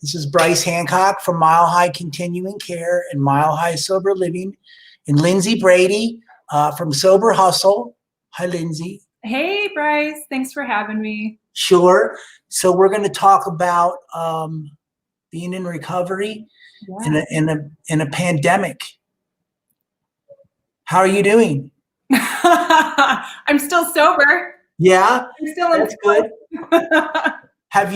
This is Brice Hancock from Mile High Continuing Care and Mile High Sober Living, and Lindsay Brady from Sober Hustle. Hi, Lindsay. Hey, Brice. Thanks for having me. Sure. So we're going to talk about being in recovery in a pandemic. How are you doing? I'm still sober. Yeah, I'm still that's good. Have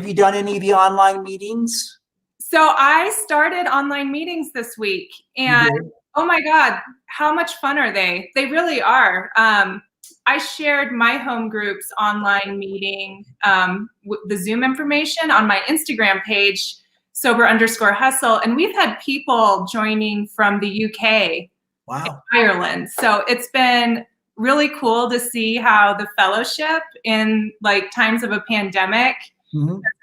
you done any of the online meetings? So I started online meetings this week, and oh my God, how much fun are they? They really are. I shared my home group's online meeting, the Zoom information on my Instagram page, sober_hustle, and we've had people joining from the UK, wow, and Ireland. So it's been really cool to see how the fellowship in like times of a pandemic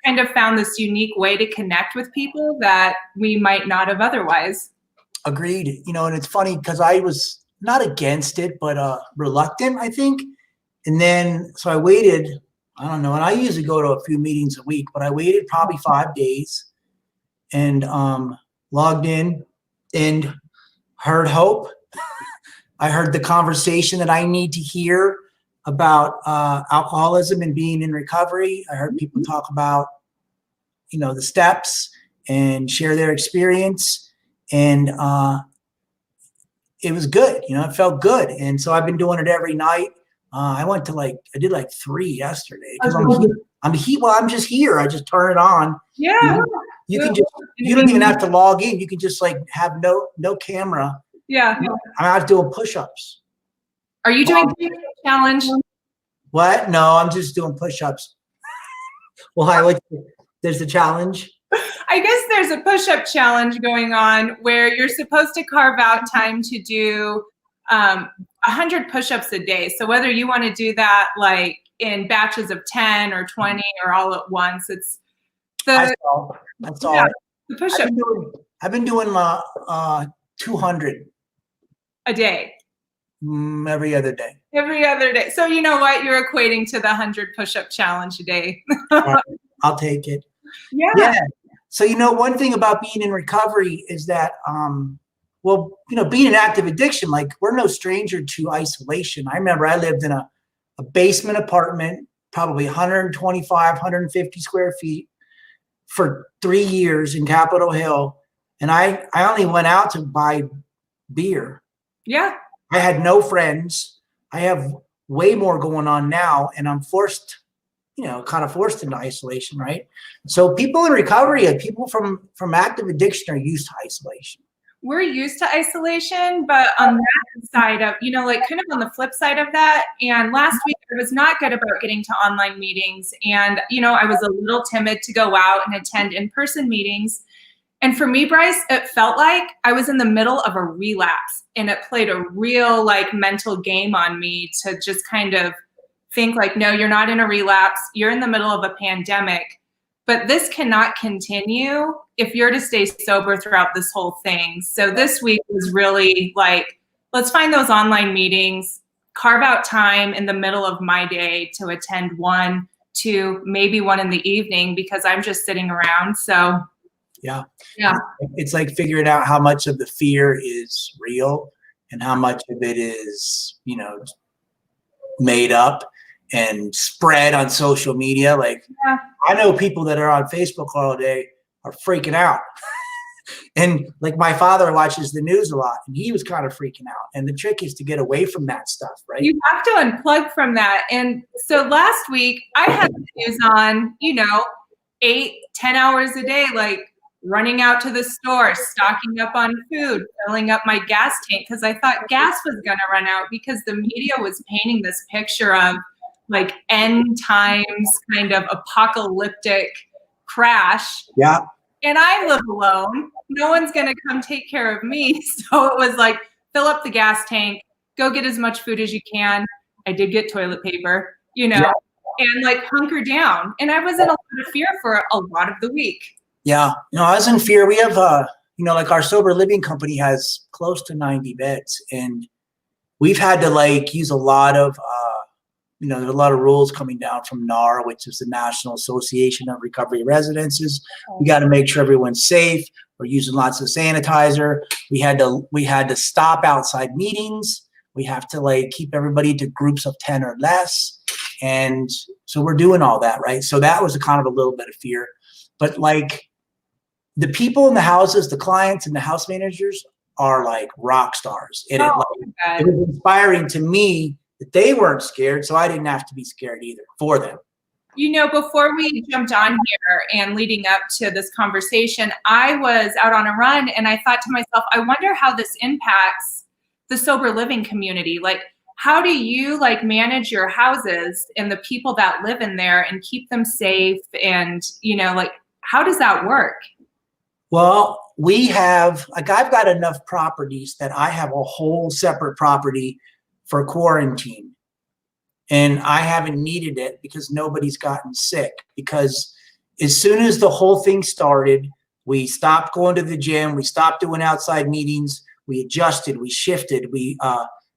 kind of found this unique way to connect with people that we might not have otherwise. Agreed. You know, and it's funny because I was not against it, but reluctant, I think. And then, so I waited, I don't know, and I usually go to a few meetings a week, but I waited probably 5 days and logged in and heard hope. I heard the conversation that I need to hear about alcoholism and being in recovery. I heard people talk about, you know, the steps and share their experience. And it was good, you know, it felt good. And so I've been doing it every night. I did like 3 yesterday because I'm just here. I just turn it on. Yeah. You don't even have to log in. You can just like have no camera. Yeah. I'm out doing push-ups. Are you doing the challenge? What? No, I'm just doing push-ups. Well, there's the challenge. I guess there's a push-up challenge going on where you're supposed to carve out time to do 100 push-ups a day. So whether you want to do that like in batches of 10 or 20 or all at once, it's the that's all. Yeah, the push-up. I've been doing 200 a day. Every other day. Every other day. So you know what? You're equating to the 100 push-up challenge a day. I'll take it. Yeah. So, you know, one thing about being in recovery is that, well, you know, being an active addiction, like we're no stranger to isolation. I remember I lived in a basement apartment, probably 125, 150 square feet for 3 years in Capitol Hill. And I only went out to buy beer. Yeah. I had no friends. I have way more going on now, and I'm forced, you know, kind of forced into isolation, right? So people in recovery, like people from active addiction are used to isolation. We're used to isolation, but on that side of, you know, like kind of on the flip side of that, and last week I was not good about getting to online meetings, and, you know, I was a little timid to go out and attend in-person meetings. And for me, Brice, it felt like I was in the middle of a relapse, and it played a real like mental game on me to just kind of think like, no, you're not in a relapse. You're in the middle of a pandemic, but this cannot continue if you're to stay sober throughout this whole thing. So this week was really like, let's find those online meetings, carve out time in the middle of my day to attend 1, 2, maybe 1 in the evening because I'm just sitting around. So yeah. It's like figuring out how much of the fear is real and how much of it is, you know, made up and spread on social media. Like I know people that are on Facebook all day are freaking out. And like my father watches the news a lot, and he was kind of freaking out. And the trick is to get away from that stuff, right? You have to unplug from that. And so last week I had the news on, you know, 8-10 hours a day, like running out to the store, stocking up on food, filling up my gas tank because I thought gas was going to run out because the media was painting this picture of like end times kind of apocalyptic crash. Yeah. And I live alone. No one's going to come take care of me. So it was like, fill up the gas tank, go get as much food as you can. I did get toilet paper, you know, and like hunker down. And I was in a lot of fear for a lot of the week. Yeah. You know, I was in fear. We have, you know, like our sober living company has close to 90 beds, and we've had to like use a lot of there's a lot of rules coming down from NAR, which is the National Association of Recovery Residences. We got to make sure everyone's safe. We're using lots of sanitizer. We had to stop outside meetings. We have to keep everybody to groups of 10 or less. And so we're doing all that, right? So that was a kind of a little bit of fear. But the people in the houses, the clients and the house managers are like rock stars. It was inspiring to me that they weren't scared, so I didn't have to be scared either for them. Before we jumped on here and leading up to this conversation, I was out on a run and I thought to myself, I wonder how this impacts the sober living community. How do you manage your houses and the people that live in there and keep them safe? And, how does that work? Well, we have, I've got enough properties that I have a whole separate property for quarantine. And I haven't needed it because nobody's gotten sick. Because as soon as the whole thing started, we stopped going to the gym. We stopped doing outside meetings. We adjusted. We shifted. We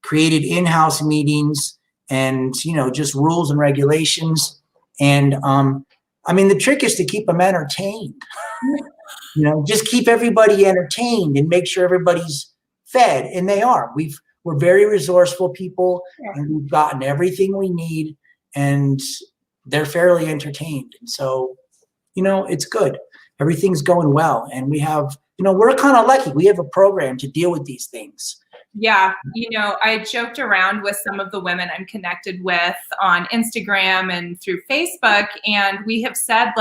created in-house meetings and, just rules and regulations. And the trick is to keep them entertained. Just keep everybody entertained and make sure everybody's fed. And they are. We're very resourceful people, and we've gotten everything we need, and they're fairly entertained. And so, it's good. Everything's going well. And we have, we're kind of lucky. We have a program to deal with these things. Yeah. I joked around with some of the women I'm connected with on Instagram and through Facebook, and we have said,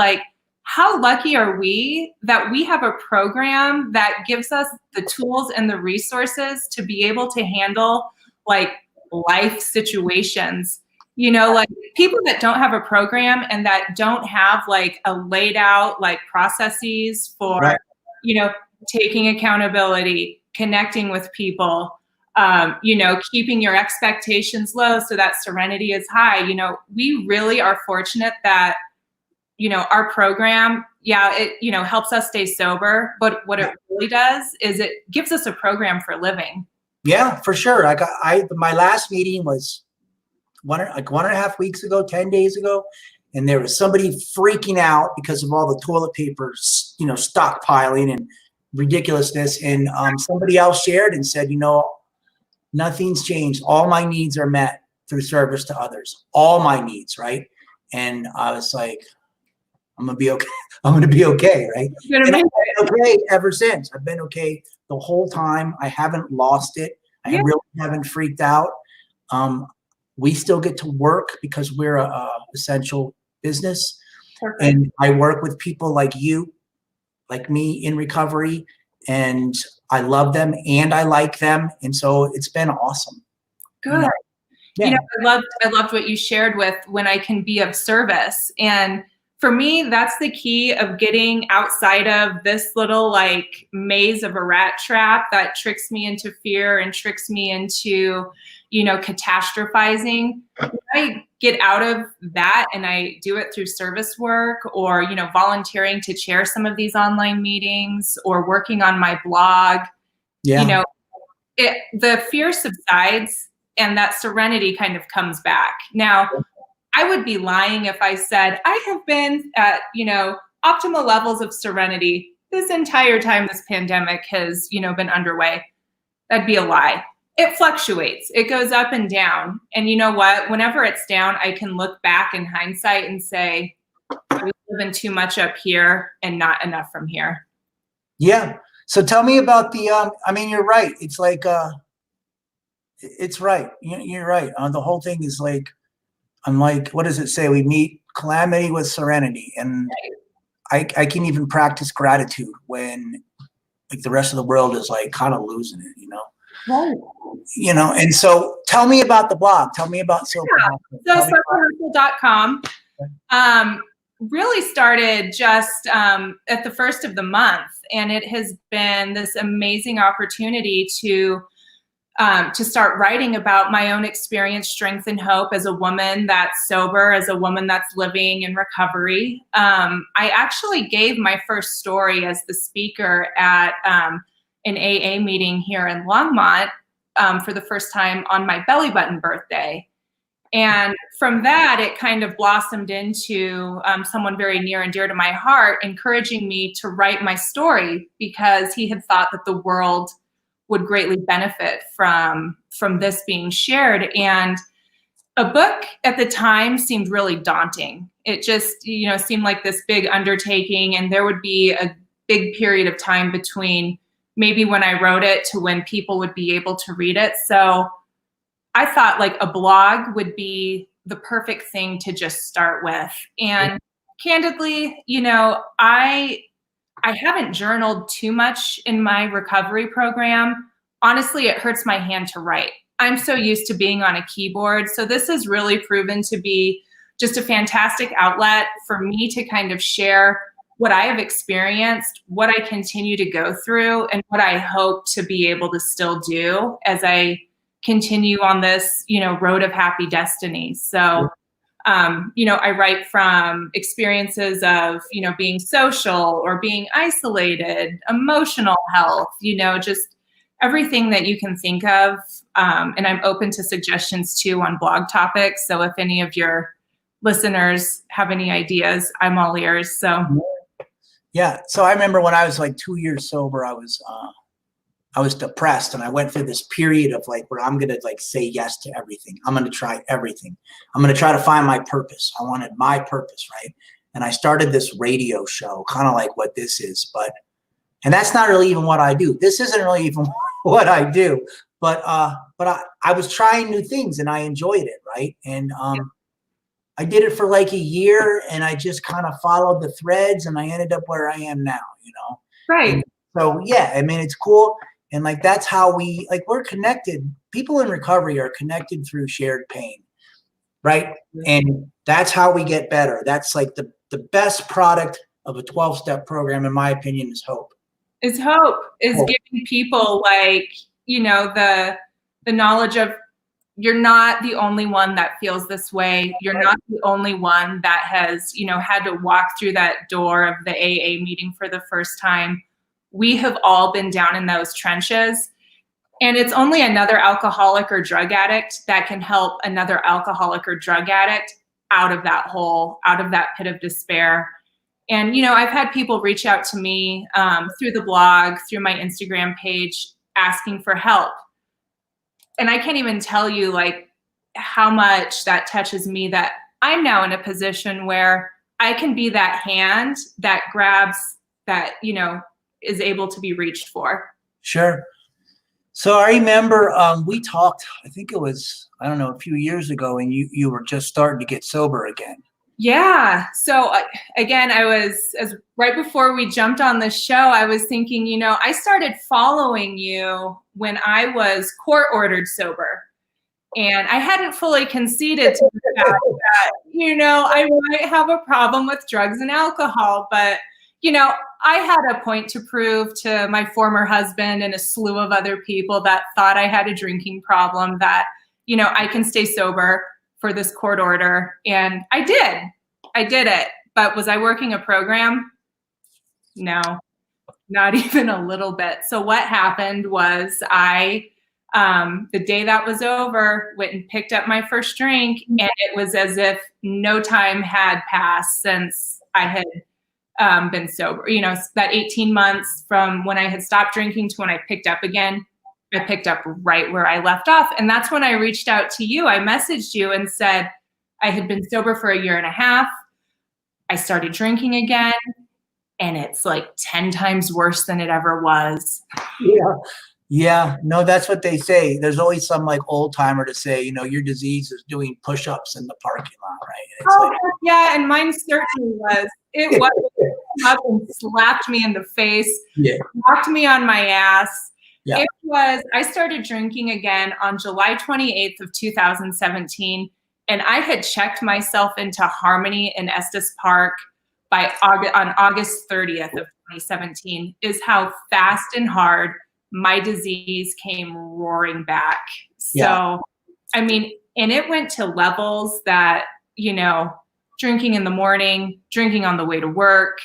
how lucky are we that we have a program that gives us the tools and the resources to be able to handle life situations, people that don't have a program and that don't have a laid out processes for, right. Taking accountability, connecting with people, keeping your expectations low so that serenity is high. We really are fortunate that our program, it, helps us stay sober, but what it really does is it gives us a program for living. Yeah, for sure. My last meeting was one and a half weeks ago, 10 days ago. And there was somebody freaking out because of all the toilet paper, stockpiling and ridiculousness. And somebody else shared and said, nothing's changed. All my needs are met through service to others. All my needs, right? And I was like, I'm going to be okay. I'm going to be okay, right? And I've been okay ever since. I've been okay the whole time. I haven't lost it. I really haven't freaked out. We still get to work because we're a essential business. Perfect. And I work with people like you, like me in recovery, and I love them and I like them. And so it's been awesome. Good. Yeah. I loved what you shared with when I can be of service. And for me, that's the key of getting outside of this little maze of a rat trap that tricks me into fear and tricks me into, catastrophizing. When I get out of that and I do it through service work or, volunteering to chair some of these online meetings or working on my blog, the fear subsides and that serenity kind of comes back. Now, I would be lying if I said I have been at, optimal levels of serenity this entire time this pandemic has, been underway. That'd be a lie. It fluctuates. It goes up and down. And you know what? Whenever it's down, I can look back in hindsight and say, I was living too much up here and not enough from here. Yeah. So tell me about the, you're right. It's it's right. You're right. The whole thing is I'm what does it say? We meet calamity with serenity. And I can even practice gratitude when the rest of the world is kind of losing it, Right. And so tell me about the blog. Tell me about Sober Hustle. So soberhustle.com really started just at the first of the month. And it has been this amazing opportunity to start writing about my own experience, strength, and hope as a woman that's sober, as a woman that's living in recovery. I actually gave my first story as the speaker at an AA meeting here in Longmont for the first time on my belly button birthday. And from that, it kind of blossomed into someone very near and dear to my heart, encouraging me to write my story because he had thought that the world would greatly benefit from this being shared. And a book at the time seemed really daunting. It just, seemed like this big undertaking, and there would be a big period of time between maybe when I wrote it to when people would be able to read it. So I thought like a blog would be the perfect thing to just start with. And candidly, I haven't journaled too much in my recovery program. Honestly, it hurts my hand to write. I'm so used to being on a keyboard. So this has really proven to be just a fantastic outlet for me to kind of share what I have experienced, what I continue to go through, and what I hope to be able to still do as I continue on this, road of happy destiny. So, I write from experiences of, being social or being isolated, emotional health, just everything that you can think of. And I'm open to suggestions too on blog topics. So if any of your listeners have any ideas, I'm all ears. So. Yeah. So I remember when I was like 2 years sober, I was depressed, and I went through this period of like where I'm going to like say yes to everything. I'm going to try everything. I'm going to try to find my purpose. I wanted my purpose. Right. And I started this radio show, kind of like what this is, and that's not really even what I do. This isn't really even what I do, but I was trying new things and I enjoyed it. Right. And, I did it for like a year, and I just kind of followed the threads, and I ended up where I am now, Right. And so, yeah, I mean, it's cool. And like, that's how we're connected. People in recovery are connected through shared pain. Right. And that's how we get better. That's like the best product of a 12-step program, in my opinion, is hope. Is giving people like, the knowledge of, you're not the only one that feels this way. You're not the only one that has, had to walk through that door of the AA meeting for the first time. We have all been down in those trenches. And it's only another alcoholic or drug addict that can help another alcoholic or drug addict out of that hole, out of that pit of despair. And, I've had people reach out to me through the blog, through my Instagram page, asking for help. And I can't even tell you like how much that touches me, that I'm now in a position where I can be that hand that grabs, that, is able to be reached for. Sure. So I remember we talked, I think it was, I don't know, a few years ago, and you were just starting to get sober again. Yeah. So again, right before we jumped on the show, I was thinking, I started following you when I was court-ordered sober. And I hadn't fully conceded to the fact that, I might have a problem with drugs and alcohol. But, I had a point to prove to my former husband and a slew of other people that thought I had a drinking problem, that, I can stay sober for this court order. And I did it. But was I working a program? No, not even a little bit. So what happened was the day that was over, went and picked up my first drink, and it was as if no time had passed since I had been sober. That 18 months from when I had stopped drinking to when I picked up again, I picked up right where I left off. And that's when I reached out to you. I messaged you and said I had been sober for a year and a half. I started drinking again, and it's like 10 times worse than it ever was. Yeah. Yeah. No, that's what they say. There's always some like old timer to say, your disease is doing push-ups in the parking lot, right? Yeah. And mine certainly was. It was up and slapped me in the face, knocked me on my ass. Yeah. I started drinking again on July 28th of 2017. And I had checked myself into Harmony in Estes Park on August 30th of 2017, is how fast and hard my disease came roaring back. So, I mean, and it went to levels that, drinking in the morning, drinking on the way to work,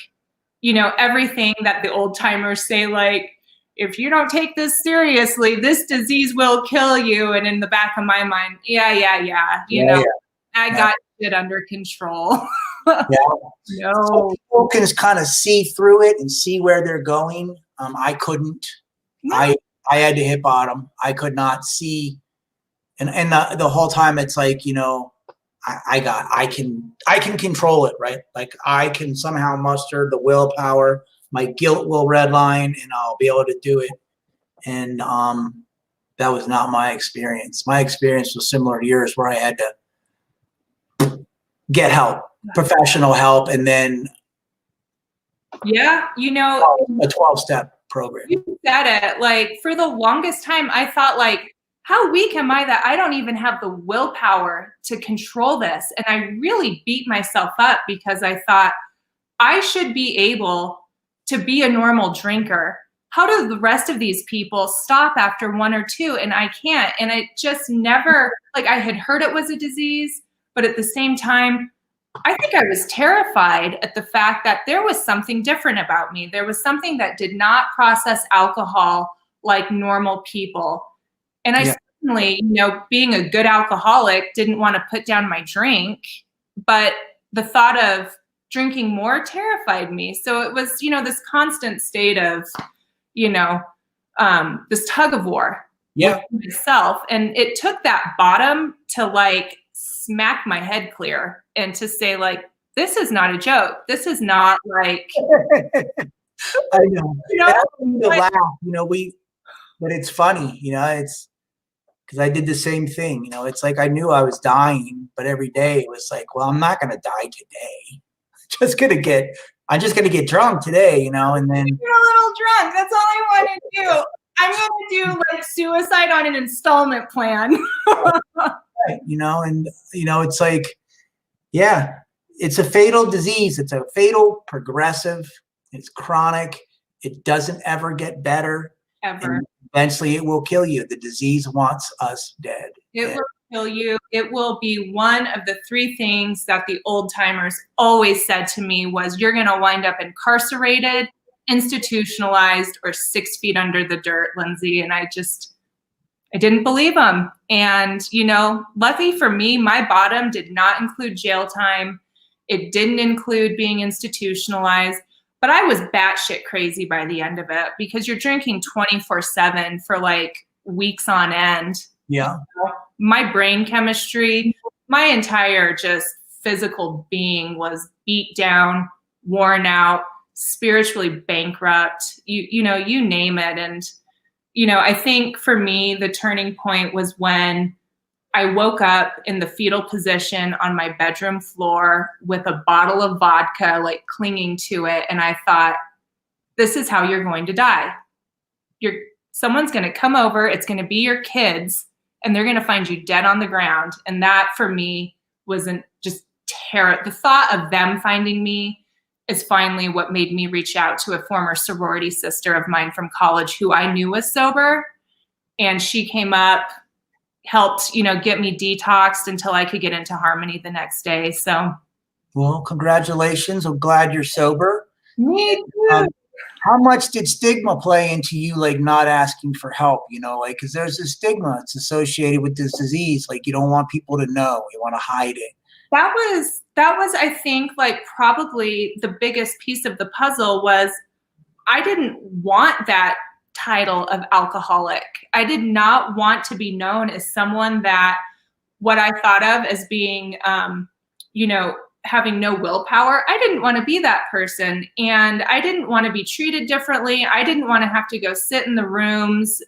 everything that the old timers say, like, if you don't take this seriously, this disease will kill you. And in the back of my mind, yeah. I got it under control. Yeah. No. So people can kind of see through it and see where they're going. I couldn't. No. I had to hit bottom. I could not see. And the whole time it's like, I can control it, right? Like I can somehow muster the willpower. My guilt will redline and I'll be able to do it. And that was not my experience. My experience was similar to yours, where I had to get help, professional help, and then a 12-step program. You said it. Like for the longest time, I thought like, how weak am I that I don't even have the willpower to control this? And I really beat myself up because I thought I should be able to be a normal drinker. How do the rest of these people stop after one or two? And I can't. And it just never, like I had heard it was a disease, but at the same time, I think I was terrified at the fact that there was something different about me. There was something that did not process alcohol like normal people. And I certainly, being a good alcoholic, didn't want to put down my drink, but the thought of drinking more terrified me. So it was, this constant state of, this tug of war with myself. And it took that bottom to like smack my head clear and to say like, this is not a joke. This is not like, I know. To laugh, but it's funny, it's because I did the same thing. It's like I knew I was dying, but every day it was like, well, I'm not going to die today. I'm just gonna get drunk today, and then you're a little drunk. That's all I want to do. I'm gonna do like suicide on an installment plan. Right, it's like, it's a fatal disease. It's a fatal progressive. It's chronic. It doesn't ever get better. Ever. And eventually it will kill you. The disease wants us dead. It will kill you. It will be one of the three things that the old timers always said to me was, you're going to wind up incarcerated, institutionalized, or 6 feet under the dirt, Lindsay. And I didn't believe them. And, lucky for me, my bottom did not include jail time. It didn't include being institutionalized. But I was batshit crazy by the end of it because you're drinking 24/7 for like weeks on end. Yeah. My brain chemistry, my entire just physical being was beat down, worn out, spiritually bankrupt, you name it. And, I think for me, the turning point was when I woke up in the fetal position on my bedroom floor with a bottle of vodka, like clinging to it. And I thought, this is how you're going to die. Someone's going to come over. It's going to be your kids, and they're going to find you dead on the ground. And that for me wasn't just terror. The thought of them finding me is finally what made me reach out to a former sorority sister of mine from college who I knew was sober. And she came up, helped, get me detoxed until I could get into Harmony the next day. So, well, congratulations. I'm glad you're sober. Me too. How much did stigma play into you, like not asking for help, because there's a stigma it's associated with this disease. Like you don't want people to know, you want to hide it. That was, I think, like probably the biggest piece of the puzzle was I didn't want that title of alcoholic. I did not want to be known as someone that what I thought of as being, having no willpower. I didn't want to be that person. And I didn't want to be treated differently. I didn't want to have to go sit in the rooms,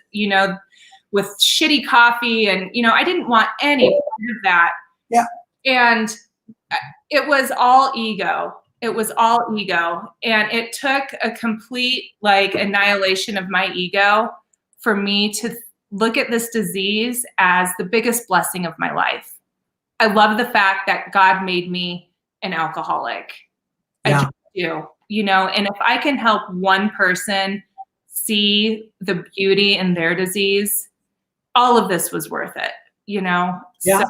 with shitty coffee. And, I didn't want any part of that. Yeah. And it was all ego. It was all ego. And it took a complete annihilation of my ego for me to look at this disease as the biggest blessing of my life. I love the fact that God made me an alcoholic. Yeah. I do, and if I can help one person see the beauty in their disease, all of this was worth it, Yeah. So,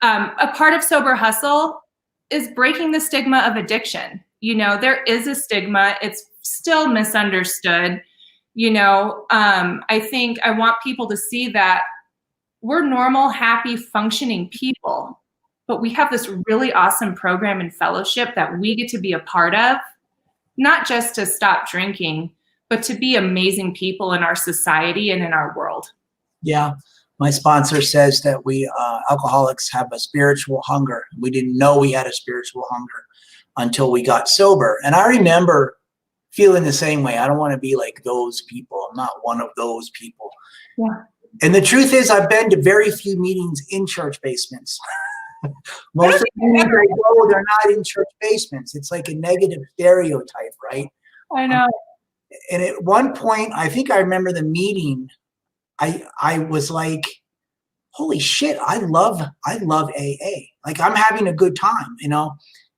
a part of Sober Hustle is breaking the stigma of addiction. There is a stigma. It's still misunderstood. I think I want people to see that we're normal, happy, functioning people, but we have this really awesome program and fellowship that we get to be a part of, not just to stop drinking, but to be amazing people in our society and in our world. Yeah. My sponsor says that we alcoholics have a spiritual hunger. We didn't know we had a spiritual hunger until we got sober. And I remember feeling the same way. I don't want to be like those people. I'm not one of those people. Yeah. And the truth is, I've been to very few meetings in church basements. Most of the meetings I go, they're not in church basements. It's like a negative stereotype, right? I know. And at one point, I think I remember the meeting, I was like, holy shit, I love AA. Like, I'm having a good time,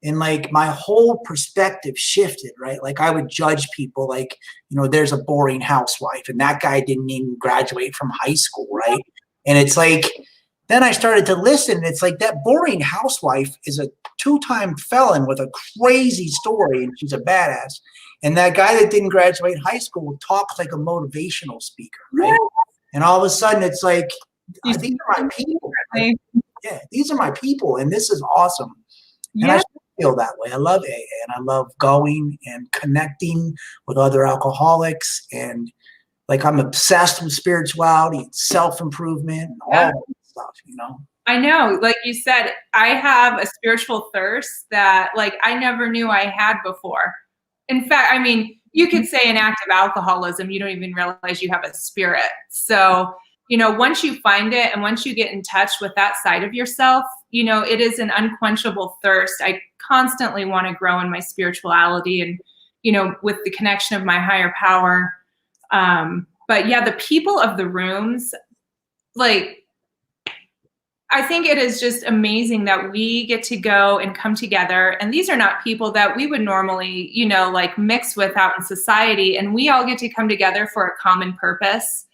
and like my whole perspective shifted, right? Like, I would judge people like, there's a boring housewife and that guy didn't even graduate from high school, right? And it's like, then I started to listen, and it's like that boring housewife is a 2-time felon with a crazy story, and she's a badass. And that guy that didn't graduate high school talks like a motivational speaker, right? Yeah. And all of a sudden, it's like, these are my people. Like, yeah, these are my people, and this is awesome. And I feel that way. I love AA, and I love going and connecting with other alcoholics, and like I'm obsessed with spirituality and self-improvement and all that stuff, I know, like you said, I have a spiritual thirst that like I never knew I had before. In fact, I mean, you could say an act of alcoholism, you don't even realize you have a spirit. So, once you find it and once you get in touch with that side of yourself, it is an unquenchable thirst. I constantly want to grow in my spirituality and, with the connection of my higher power. But yeah, the people of the rooms, like, I think it is just amazing that we get to go and come together. And these are not people that we would normally, like mix with out in society. And we all get to come together for a common purpose.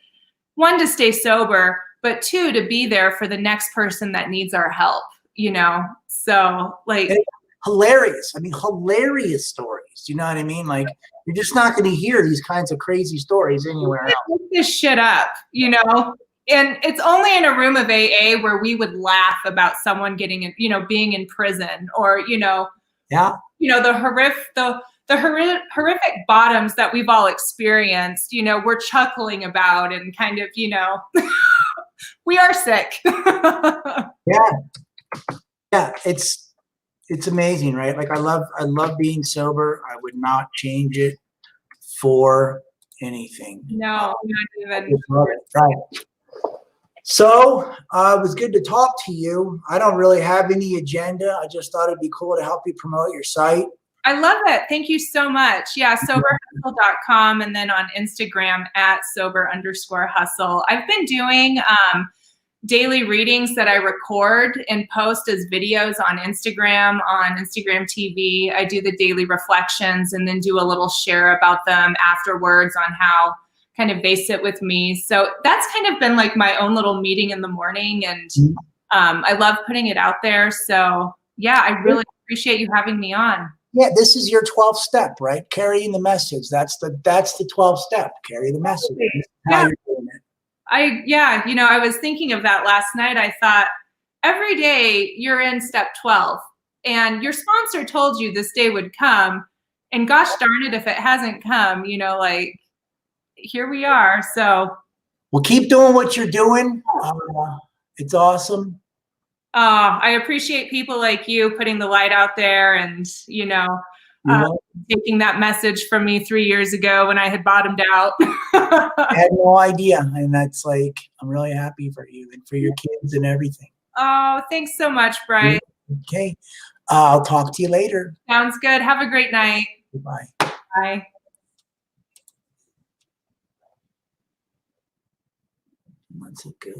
1, to stay sober, but 2, to be there for the next person that needs our help, So like, and hilarious. I mean, hilarious stories. You know what I mean? Like, you're just not going to hear these kinds of crazy stories anywhere else. Look this shit up, And it's only in a room of AA where we would laugh about someone getting, being in prison or, the horrific bottoms that we've all experienced, we're chuckling about and kind of, we are sick. Yeah. It's amazing, right? Like, I love being sober. I would not change it for anything. No, not even. Right. So it was good to talk to you. I don't really have any agenda. I just thought it'd be cool to help you promote your site. I love it. Thank you so much. Yeah, soberhustle.com, and then on Instagram at @sober_hustle. I've been doing daily readings that I record and post as videos on Instagram TV. I do the daily reflections and then do a little share about them afterwards on how kind of they sit with me. So that's kind of been like my own little meeting in the morning, and I love putting it out there. So yeah, I really appreciate you having me on. Yeah, this is your 12th step, right? Carrying the message. That's the 12th step. Carry the message. How you're doing it. I was thinking of that last night. I thought, every day you're in step 12 and your sponsor told you this day would come, and gosh darn it if it hasn't come, like, here we are. So well, keep doing what you're doing. It's awesome. I appreciate people like you putting the light out there and, taking that message from me 3 years ago when I had bottomed out. I had no idea. And that's like, I'm really happy for you and for your kids and everything. Oh, thanks so much, Brice. Okay. I'll talk to you later. Sounds good. Have a great night. Goodbye. Bye. That's so good.